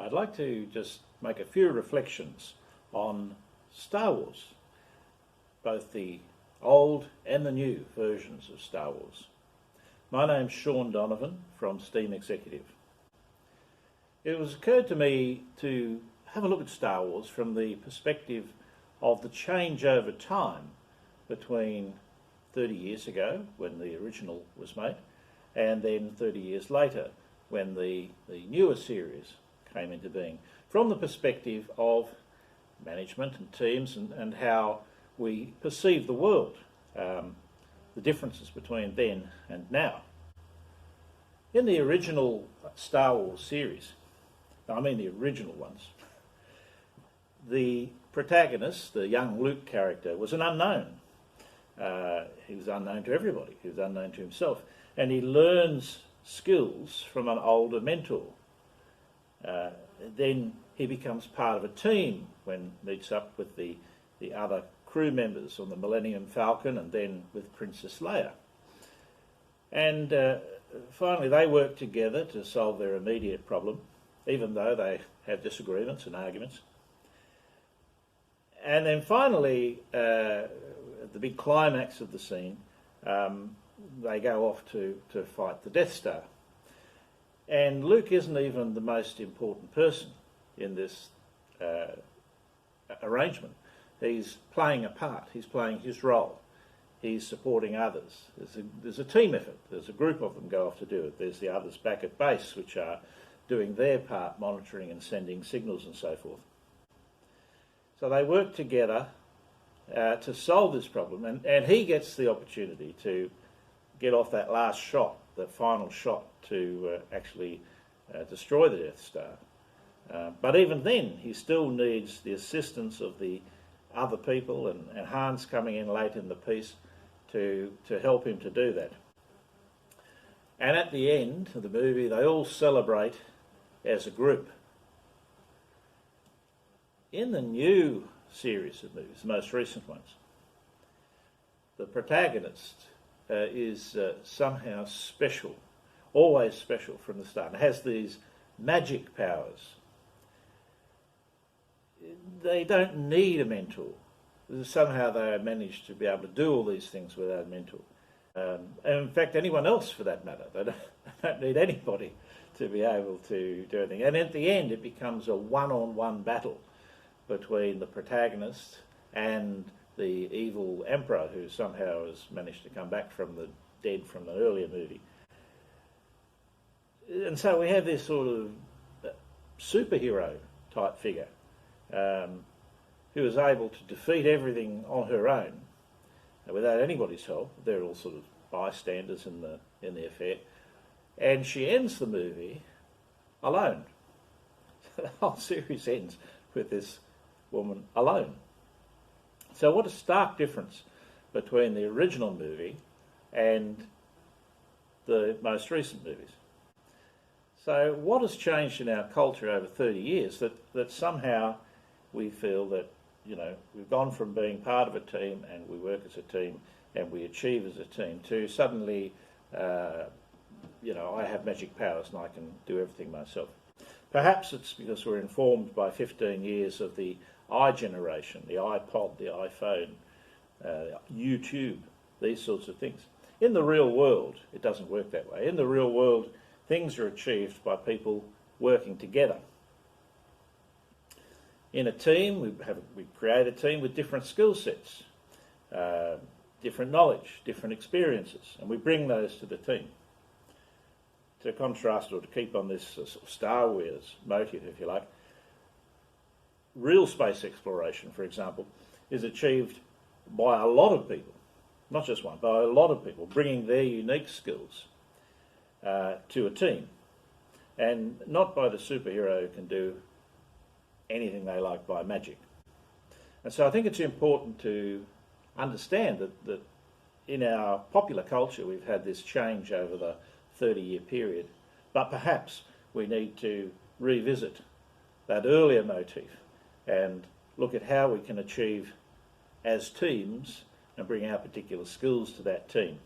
I'd like to just make a few reflections on Star Wars, both the old and the new versions of Star Wars. My name's Sean Donovan from Steam Executive. It was occurred to me to have a look at Star Wars from the perspective of the change over time between 30 years ago when the original was made and then 30 years later when the newer series came into being, from the perspective of management and teams and how we perceive the world, the differences between then and now. In the original Star Wars series, I mean the original ones, the protagonist, the young Luke character, was an unknown. He was unknown to everybody, he was unknown to himself, and he learns skills from an older mentor. Then he becomes part of a team when meets up with the other crew members on the Millennium Falcon and then with Princess Leia. And finally they work together to solve their immediate problem, even though they have disagreements and arguments. And then finally, at the big climax of the scene, they go off to fight the Death Star. And Luke isn't even the most important person in this arrangement. He's playing a part, he's playing his role, he's supporting others. There's a team effort, there's a group of them go off to do it. There's the others back at base which are doing their part, monitoring and sending signals and so forth. So they work together to solve this problem, and he gets the opportunity to get off that last shot, the final shot, to actually destroy the Death Star. But even then, he still needs the assistance of the other people, and Han's coming in late in the piece to help him to do that. And at the end of the movie, they all celebrate as a group. In the new series of movies, the most recent ones, the protagonist is somehow special, always special from the start, and has these magic powers. They don't need a mentor. Somehow they manage to be able to do all these things without a mentor. And in fact, anyone else for that matter. They don't need anybody to be able to do anything. And at the end, it becomes a one-on-one battle between the protagonist and the evil emperor, who somehow has managed to come back from the dead from an earlier movie. And so we have this sort of superhero type figure who is able to defeat everything on her own without anybody's help. They're all sort of bystanders in the affair. And she ends the movie alone. The whole series ends with this woman alone. So what a stark difference between the original movie and the most recent movies. So what has changed in our culture over 30 years that somehow we feel that, you know, we've gone from being part of a team and we work as a team and we achieve as a team to suddenly, you know, I have magic powers and I can do everything myself. Perhaps it's because we're informed by 15 years of the iGeneration, the iPod, the iPhone, YouTube, these sorts of things. In the real world, it doesn't work that way. In the real world, things are achieved by people working together. In a team, we create a team with different skill sets, different knowledge, different experiences, and we bring those to the team. To contrast, or to keep on this sort of Star Wars motive, if you like, real space exploration, for example, is achieved by a lot of people, not just one, by a lot of people, bringing their unique skills to a team, and not by the superhero who can do anything they like by magic. And so I think it's important to understand that in our popular culture we've had this change over the 30-year period, but perhaps we need to revisit that earlier motif and look at how we can achieve as teams and bring our particular skills to that team.